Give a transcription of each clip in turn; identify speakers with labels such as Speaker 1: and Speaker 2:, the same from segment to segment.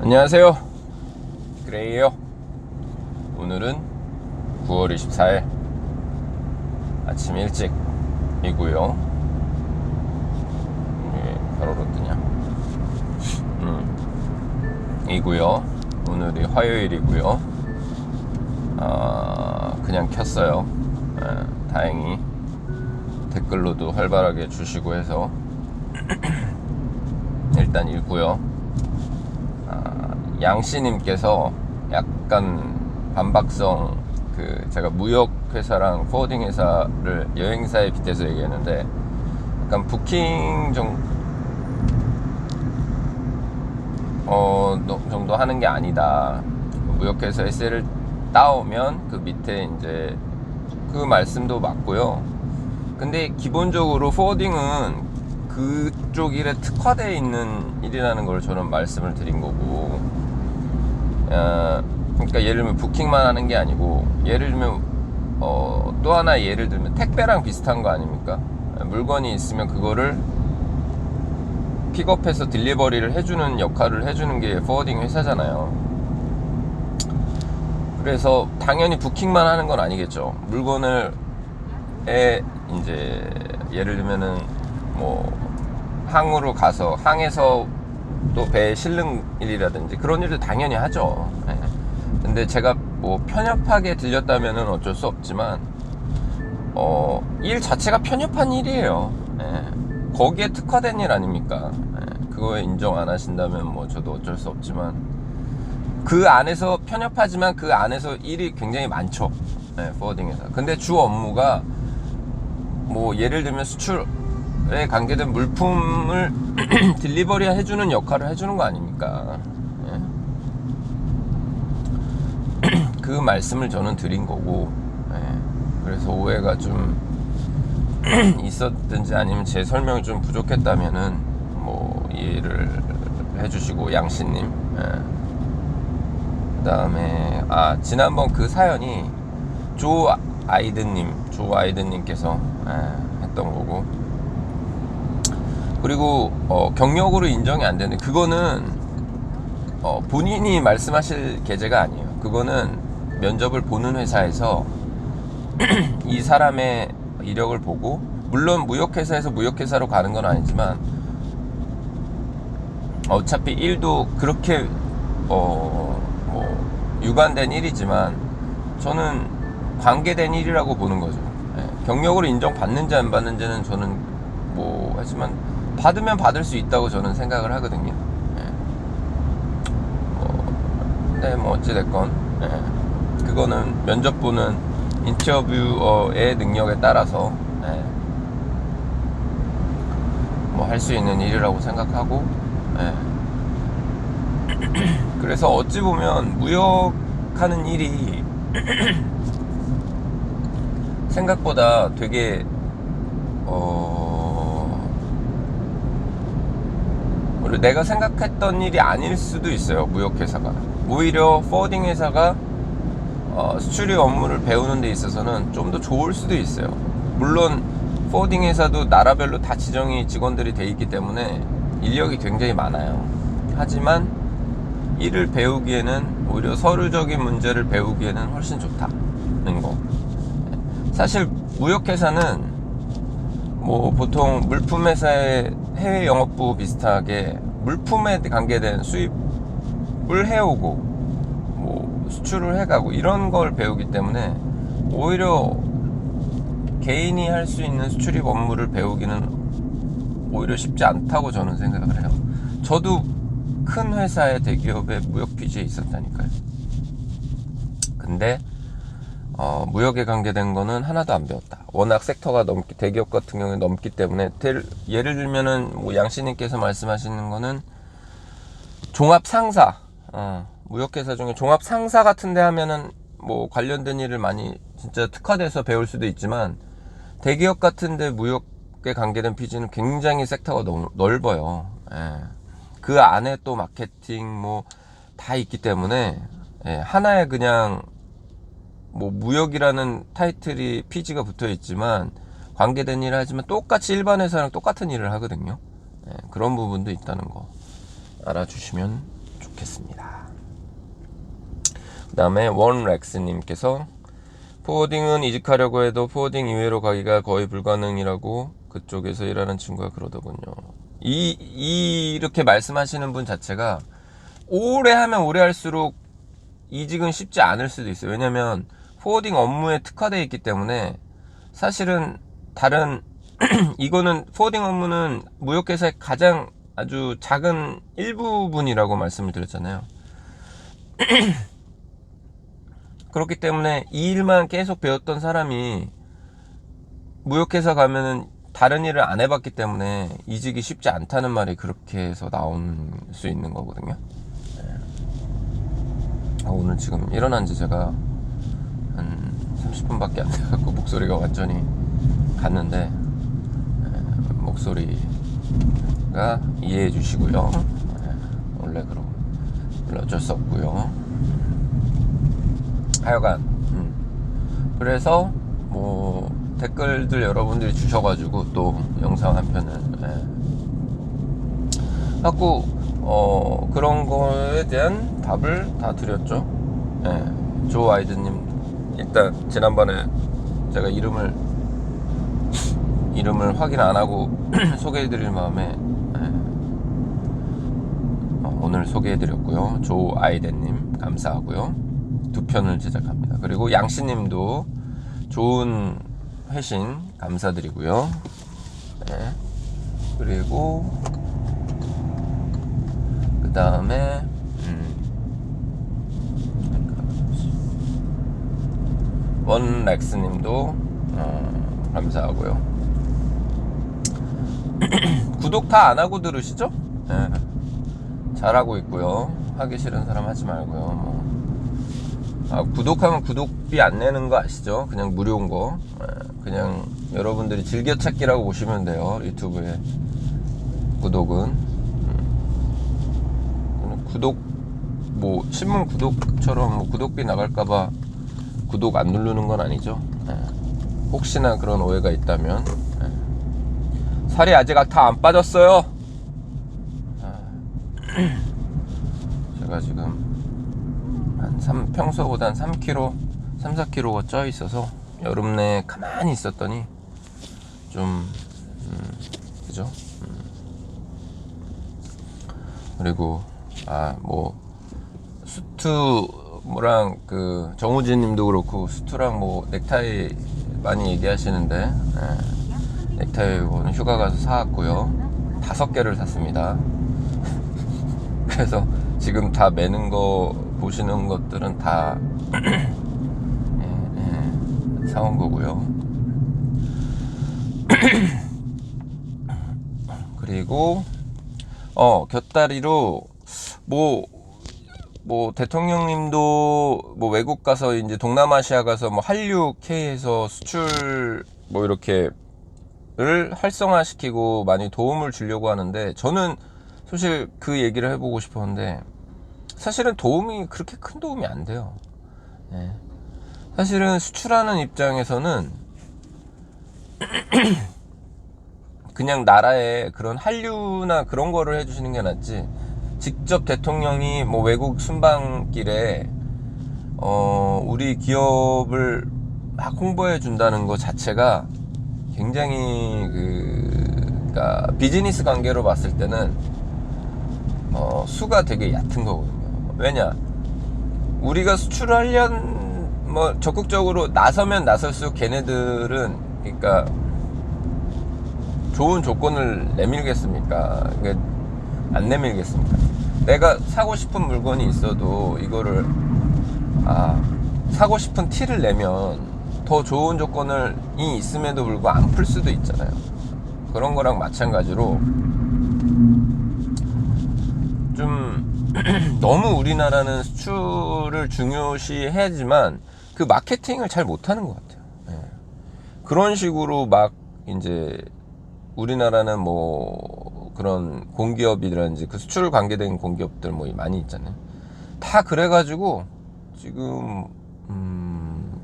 Speaker 1: 안녕하세요, 그레이에요. 오늘은 9월 24일 아침 일찍이고요. 바로로 뜨냐? 이고요. 오늘이 화요일이고요. 그냥 켰어요. 다행히 댓글로도 활발하게 주시고 해서 일단 읽고요. 양씨님께서 약간 반박성, 제가 무역회사랑 포워딩회사를 여행사에 빗대서 얘기했는데, 약간 부킹 정도 하는 게 아니다. 무역회사에 셀을 따오면 그 밑에 이제 그 말씀도 맞고요. 근데 기본적으로 포워딩은 그쪽 일에 특화되어 있는 일이라는 걸 저는 말씀을 드린 거고, 그러니까 예를 들면 부킹만 하는 게 아니고, 예를 들면 또 하나 예를 들면 택배랑 비슷한 거 아닙니까? 물건이 있으면 그거를 픽업해서 딜리버리를 해주는 역할을 해주는 게 포워딩 회사잖아요. 그래서 당연히 부킹만 하는 건 아니겠죠. 물건을 이제 예를 들면은 뭐 항으로 가서 항에서 또 배에 실는 일이라든지 그런 일을 당연히 하죠. 근데 제가 뭐 편협하게 들렸다면은 어쩔 수 없지만 일 자체가 편협한 일이에요. 거기에 특화된 일 아닙니까? 그거에 인정 안 하신다면 뭐 저도 어쩔 수 없지만, 그 안에서 편협하지만 그 안에서 일이 굉장히 많죠. 포워딩에서. 근데 주 업무가 뭐 예를 들면 수출에 관계된 물품을 딜리버리 해주는 역할을 해주는 거 아닙니까? 그 말씀을 저는 드린 거고, 그래서 오해가 좀 있었든지 아니면 제 설명이 좀 부족했다면은 뭐 이해를 해주시고, 양씨님. 그 다음에 지난번 그 사연이 조아이드님께서 했던 거고, 그리고 경력으로 인정이 안 되는 그거는 본인이 말씀하실 계제가 아니에요. 그거는 면접을 보는 회사에서 이 사람의 이력을 보고, 물론 무역회사에서 무역회사로 가는 건 아니지만 어차피 일도 그렇게 뭐 유관된 일이지만 저는 관계된 일이라고 보는 거죠. 경력으로 인정받는지 안 받는지는 저는 뭐 하지만 받으면 받을 수 있다고 저는 생각을 하거든요. 근데 뭐 어찌됐건 그거는 면접 보는 인터뷰어의 능력에 따라서 뭐 할 수 있는 일이라고 생각하고, 그래서 어찌 보면 무역하는 일이 생각보다 되게 내가 생각했던 일이 아닐 수도 있어요. 무역회사가 오히려 포워딩 회사가 수출입 업무를 배우는 데 있어서는 좀 더 좋을 수도 있어요. 물론 포워딩 회사도 나라별로 다 지정이 직원들이 돼 있기 때문에 인력이 굉장히 많아요. 하지만 일을 배우기에는 오히려 서류적인 문제를 배우기에는 훨씬 좋다는 거. 사실 무역회사는 뭐 보통 물품회사의 해외 영업부 비슷하게 물품에 관계된 수입을 해오고 뭐 수출을 해가고 이런 걸 배우기 때문에 오히려 개인이 할 수 있는 수출입 업무를 배우기는 오히려 쉽지 않다고 저는 생각을 해요. 저도 큰 회사의 대기업의 무역 피지에 있었다니까요. 근데 무역에 관계된 거는 하나도 안 배웠다. 워낙 섹터가 대기업 같은 경우에 넘기 때문에, 예를 들면은 뭐 양씨님께서 말씀하시는 거는 종합상사, 무역회사 중에 종합상사 같은데 하면은 뭐 관련된 일을 많이 진짜 특화돼서 배울 수도 있지만, 대기업 같은데 무역에 관계된 피지는 굉장히 섹터가 넓어요. 그 안에 또 마케팅 뭐 다 있기 때문에 하나의 그냥 뭐 무역이라는 타이틀이 피지가 붙어 있지만 관계된 일을 하지만 똑같이 일반 회사랑 똑같은 일을 하거든요. 그런 부분도 있다는 거 알아주시면 좋겠습니다. 좋겠습니다. 그 다음에 원렉스님께서 포워딩은 이직하려고 해도 포워딩 이외로 가기가 거의 불가능이라고 그쪽에서 일하는 친구가 그러더군요. 이렇게 말씀하시는 분 자체가 오래 하면 오래 할수록 이직은 쉽지 않을 수도 있어요. 왜냐면 포워딩 업무에 특화되어 있기 때문에 사실은 다른 이거는 포워딩 업무는 무역회사의 가장 아주 작은 일부분이라고 말씀을 드렸잖아요. 그렇기 때문에 이 일만 계속 배웠던 사람이 무역회사 가면은 다른 일을 안 해봤기 때문에 이직이 쉽지 않다는 말이 그렇게 해서 나올 수 있는 거거든요. 오늘 지금 일어난 지 제가 한 30분밖에 안 돼갖고 목소리가 완전히 갔는데 목소리가 이해해 주시고요. 원래 그럼 어쩔 수 없고요. 하여간 그래서 뭐 댓글들 여러분들이 주셔가지고 또 영상 한 편을 하고 그런 거에 대한 답을 다 드렸죠. 조 아이드님 일단 지난번에 제가 이름을 확인 안 하고 소개해드릴 마음에 오늘 소개해드렸고요. 조 아이드님 감사하고요. 2편을 제작합니다. 그리고 양씨님도 좋은 회신 감사드리고요. 그리고 그 다음에 원렉스님도 감사하고요. 구독 다 안 하고 들으시죠? 잘하고 있고요. 하기 싫은 사람 하지 말고요. 구독하면 구독비 안 내는 거 아시죠? 그냥 무료인 거. 그냥 여러분들이 즐겨찾기라고 보시면 돼요. 유튜브에 구독은 구독 뭐 신문 구독처럼 뭐 구독비 나갈까봐 구독 안 누르는 건 아니죠. 혹시나 그런 오해가 있다면 살이 아직 다 안 빠졌어요. 제가 지금 평소보다 한 3kg, 4kg가 쪄 있어서 여름 내에 가만히 있었더니 좀 그죠? 그리고 뭐 수트랑 그 정우진님도 그렇고 수트랑 뭐 넥타이 많이 얘기하시는데 넥타이 오늘 휴가 가서 사왔고요. 5개를 샀습니다. 그래서 지금 다 매는 거 보시는 것들은 다 사온 거고요. 그리고 곁다리로 뭐 대통령님도 뭐 외국 가서 이제 동남아시아 가서 뭐 한류 K에서 수출 뭐 이렇게를 활성화시키고 많이 도움을 주려고 하는데 저는 사실 그 얘기를 해보고 싶었는데 사실은 그렇게 큰 도움이 안 돼요. 사실은 수출하는 입장에서는 그냥 나라에 그런 한류나 그런 거를 해주시는 게 낫지 직접 대통령이 뭐 외국 순방길에 우리 기업을 막 홍보해 준다는 거 자체가 굉장히 그러니까 비즈니스 관계로 봤을 때는 수가 되게 얕은 거거든요. 왜냐 우리가 수출을 하려면 뭐 적극적으로 나서면 나설수록 걔네들은 그러니까 좋은 조건을 내밀겠습니까? 그러니까 안 내밀겠습니까? 내가 사고 싶은 물건이 있어도 이거를 사고 싶은 티를 내면 더 좋은 조건을 있음에도 불구하고 안 풀 수도 있잖아요. 그런 거랑 마찬가지로 좀 너무 우리나라는 수출을 중요시해야지만 그 마케팅을 잘 못하는 것 같아요. 그런 식으로 막 이제 우리나라는 뭐 그런 공기업이라든지 그 수출 관계된 공기업들 뭐 많이 있잖아요. 다 그래가지고 지금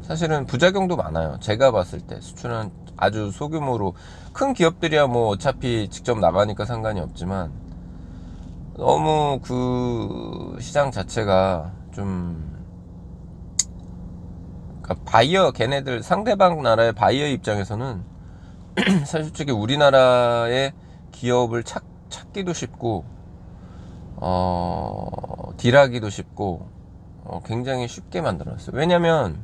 Speaker 1: 사실은 부작용도 많아요. 제가 봤을 때 수출은 아주 소규모로 큰 기업들이야 뭐 어차피 직접 나가니까 상관이 없지만 너무 그 시장 자체가 좀, 그러니까 바이어, 걔네들 상대방 나라의 바이어 입장에서는 사실 솔직히 우리나라의 기업을 찾기도 쉽고, 딜하기도 쉽고, 굉장히 쉽게 만들어놨어요. 왜냐면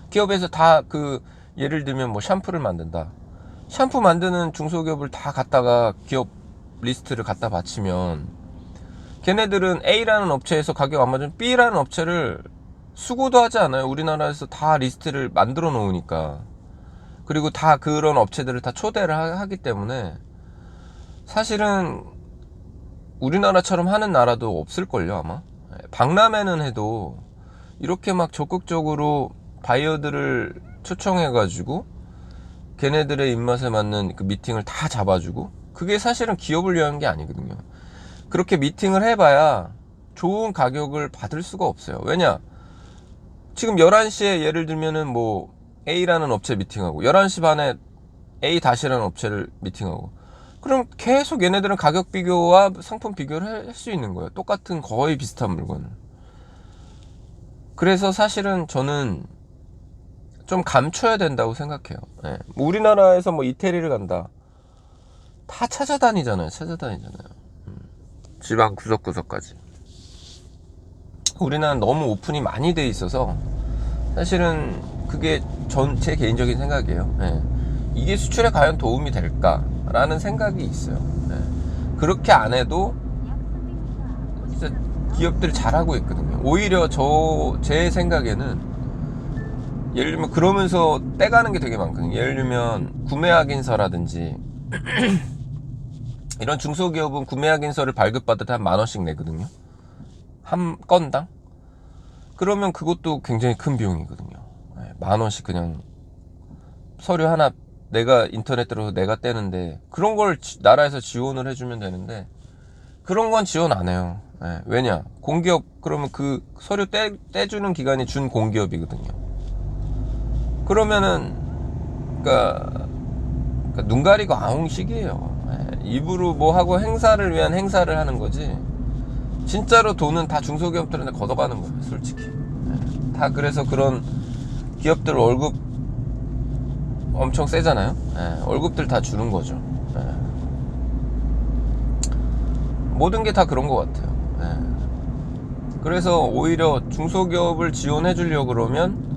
Speaker 1: 기업에서 다 예를 들면 뭐 샴푸를 만든다. 샴푸 만드는 중소기업을 다 갖다가 기업 리스트를 갖다 바치면 걔네들은 A라는 업체에서 가격 안 맞으면 B라는 업체를 수고도 하지 않아요. 우리나라에서 다 리스트를 만들어 놓으니까. 그리고 다 그런 업체들을 다 초대를 하기 때문에 사실은 우리나라처럼 하는 나라도 없을걸요, 아마. 박람회는 해도 이렇게 막 적극적으로 바이어들을 초청해가지고 걔네들의 입맛에 맞는 그 미팅을 다 잡아주고, 그게 사실은 기업을 위한 게 아니거든요. 그렇게 미팅을 해봐야 좋은 가격을 받을 수가 없어요. 왜냐? 지금 11시에 예를 들면은 뭐 A라는 업체 미팅하고 11시 반에 A-라는 업체를 미팅하고, 그럼 계속 얘네들은 가격 비교와 상품 비교를 할 수 있는 거예요. 똑같은 거의 비슷한 물건을. 그래서 사실은 저는 좀 감춰야 된다고 생각해요. 네. 우리나라에서 뭐 이태리를 간다. 다 찾아다니잖아요. 지방 구석구석까지. 우리나라는 너무 오픈이 많이 돼 있어서 사실은 그게 제 개인적인 생각이에요. 네. 이게 수출에 과연 도움이 될까라는 생각이 있어요. 네. 그렇게 안 해도 진짜 기업들 잘하고 있거든요. 오히려 제 생각에는 예를 들면 그러면서 떼가는 게 되게 많거든요. 예를 들면 구매 확인서라든지 이런 중소기업은 구매 확인서를 발급받을 때 한 10,000원씩 내거든요. 한 건당. 그러면 그것도 굉장히 큰 비용이거든요. 10,000원씩 그냥 서류 하나 내가 인터넷 들어서 내가 떼는데, 그런 걸 나라에서 지원을 해주면 되는데 그런 건 지원 안 해요. 왜냐? 공기업, 그러면 그 서류 떼주는 기관이 준 공기업이거든요. 그러면은 그러니까 눈 가리고 아웅식이에요. 입으로 뭐 하고 행사를 위한 행사를 하는 거지, 진짜로 돈은 다 중소기업들한테 걷어가는 거예요, 솔직히. 다 그래서 그런 기업들 월급 엄청 세잖아요. 월급들 다 주는 거죠. 모든 게 다 그런 것 같아요. 그래서 오히려 중소기업을 지원해 주려고 그러면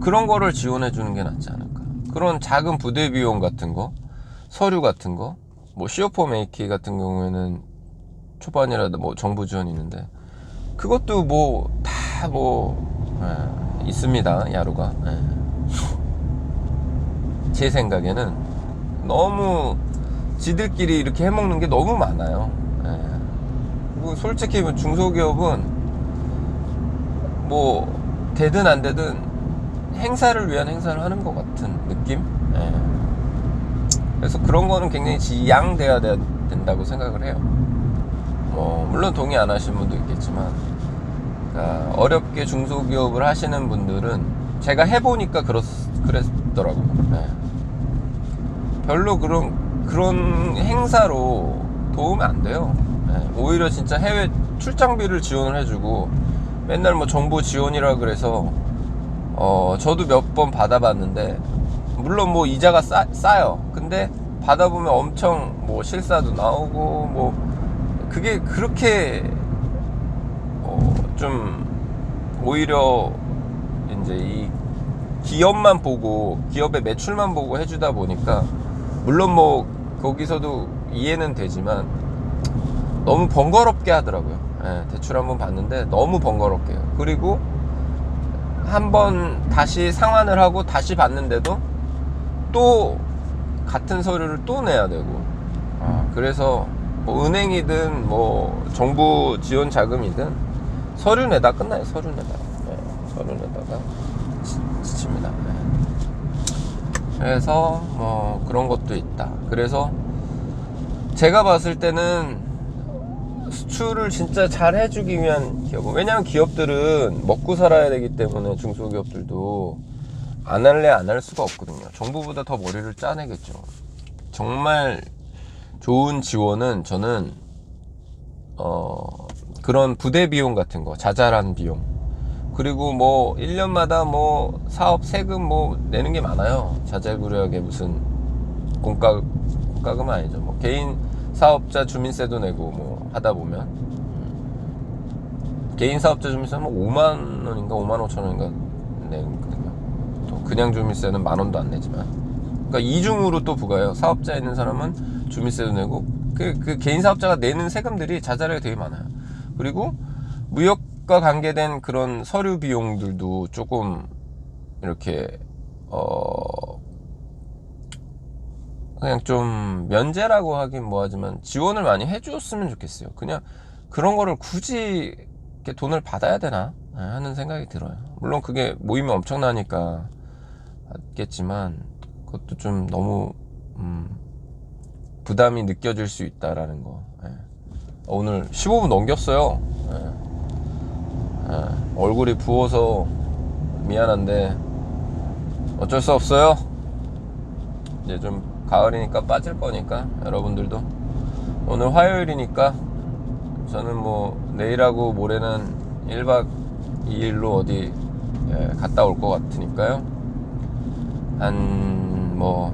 Speaker 1: 그런 거를 지원해 주는 게 낫지 않을까. 그런 작은 부대 비용 같은 거, 서류 같은 거, 뭐 시어폼 AK 같은 경우에는 초반이라도 뭐 정부 지원이 있는데 그것도 뭐 다 있습니다, 야루가. 제 생각에는 너무 지들끼리 이렇게 해먹는 게 너무 많아요. 그리고 솔직히 중소기업은 뭐 되든 안 되든 행사를 위한 행사를 하는 것 같은 느낌. 그래서 그런 거는 굉장히 지양돼야 된다고 생각을 해요. 뭐 물론 동의 안 하시는 분도 있겠지만, 그러니까 어렵게 중소기업을 하시는 분들은 제가 해보니까 그랬더라고요. 별로 그런 행사로 도움이 안 돼요. 오히려 진짜 해외 출장비를 지원을 해주고, 맨날 뭐 정보 지원이라 그래서 저도 몇 번 받아봤는데, 물론 뭐 이자가 싸요. 근데 받아보면 엄청 뭐 실사도 나오고, 뭐 그게 그렇게 좀 오히려 이제 이 기업만 보고, 기업의 매출만 보고 해주다 보니까, 물론 뭐 거기서도 이해는 되지만 너무 번거롭게 하더라고요. 대출 한번 봤는데 너무 번거롭게 해요. 그리고 한번 다시 상환을 하고 다시 받는데도 또 같은 서류를 또 내야 되고, 그래서 뭐 은행이든 뭐 정부 지원 자금이든 서류 내다 끝나요. 서류 내다가 지칩니다. 그래서 뭐 그런 것도 있다. 그래서 제가 봤을 때는 수출을 진짜 잘 해주기 위한 기업은, 왜냐면 기업들은 먹고 살아야 되기 때문에 중소기업들도 안 할 수가 없거든요. 정부보다 더 머리를 짜내겠죠. 정말 좋은 지원은 저는 그런 부대 비용 같은 거, 자잘한 비용, 그리고 뭐 1년마다 뭐 사업 세금 뭐 내는 게 많아요. 자잘구레하게 무슨 공과금은 아니죠. 뭐 개인 사업자 주민세도 내고 뭐 하다 보면 개인 사업자 주민세는 뭐 5만 원인가 5만 5천 원인가 내거든요. 또 그냥 주민세는 만 원도 안 내지만, 그러니까 이중으로 또 부과해요. 사업자 있는 사람은 주민세도 내고 그 개인 사업자가 내는 세금들이 자잘하게 되게 많아요. 그리고 무역과 관계된 그런 서류 비용들도 조금 이렇게 그냥 좀 면제라고 하긴 뭐하지만 지원을 많이 해줬으면 좋겠어요. 그냥 그런 거를 굳이 이렇게 돈을 받아야 되나 하는 생각이 들어요. 물론 그게 모이면 엄청나니까 받겠지만 그것도 좀 너무 부담이 느껴질 수 있다라는 거. 오늘 15분 넘겼어요. 얼굴이 부어서 미안한데 어쩔 수 없어요. 이제 좀 가을이니까 빠질 거니까 여러분들도 오늘 화요일이니까 저는 뭐 내일하고 모레는 1박 2일로 어디 갔다 올 것 같으니까요. 한 뭐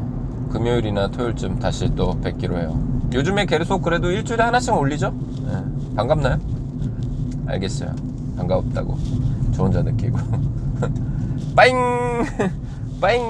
Speaker 1: 금요일이나 토요일쯤 다시 또 뵙기로 해요. 요즘에 계속 그래도 일주일에 하나씩 올리죠? 반갑나요? 알겠어요. 반갑다고 저 혼자 느끼고 빠잉 빠잉.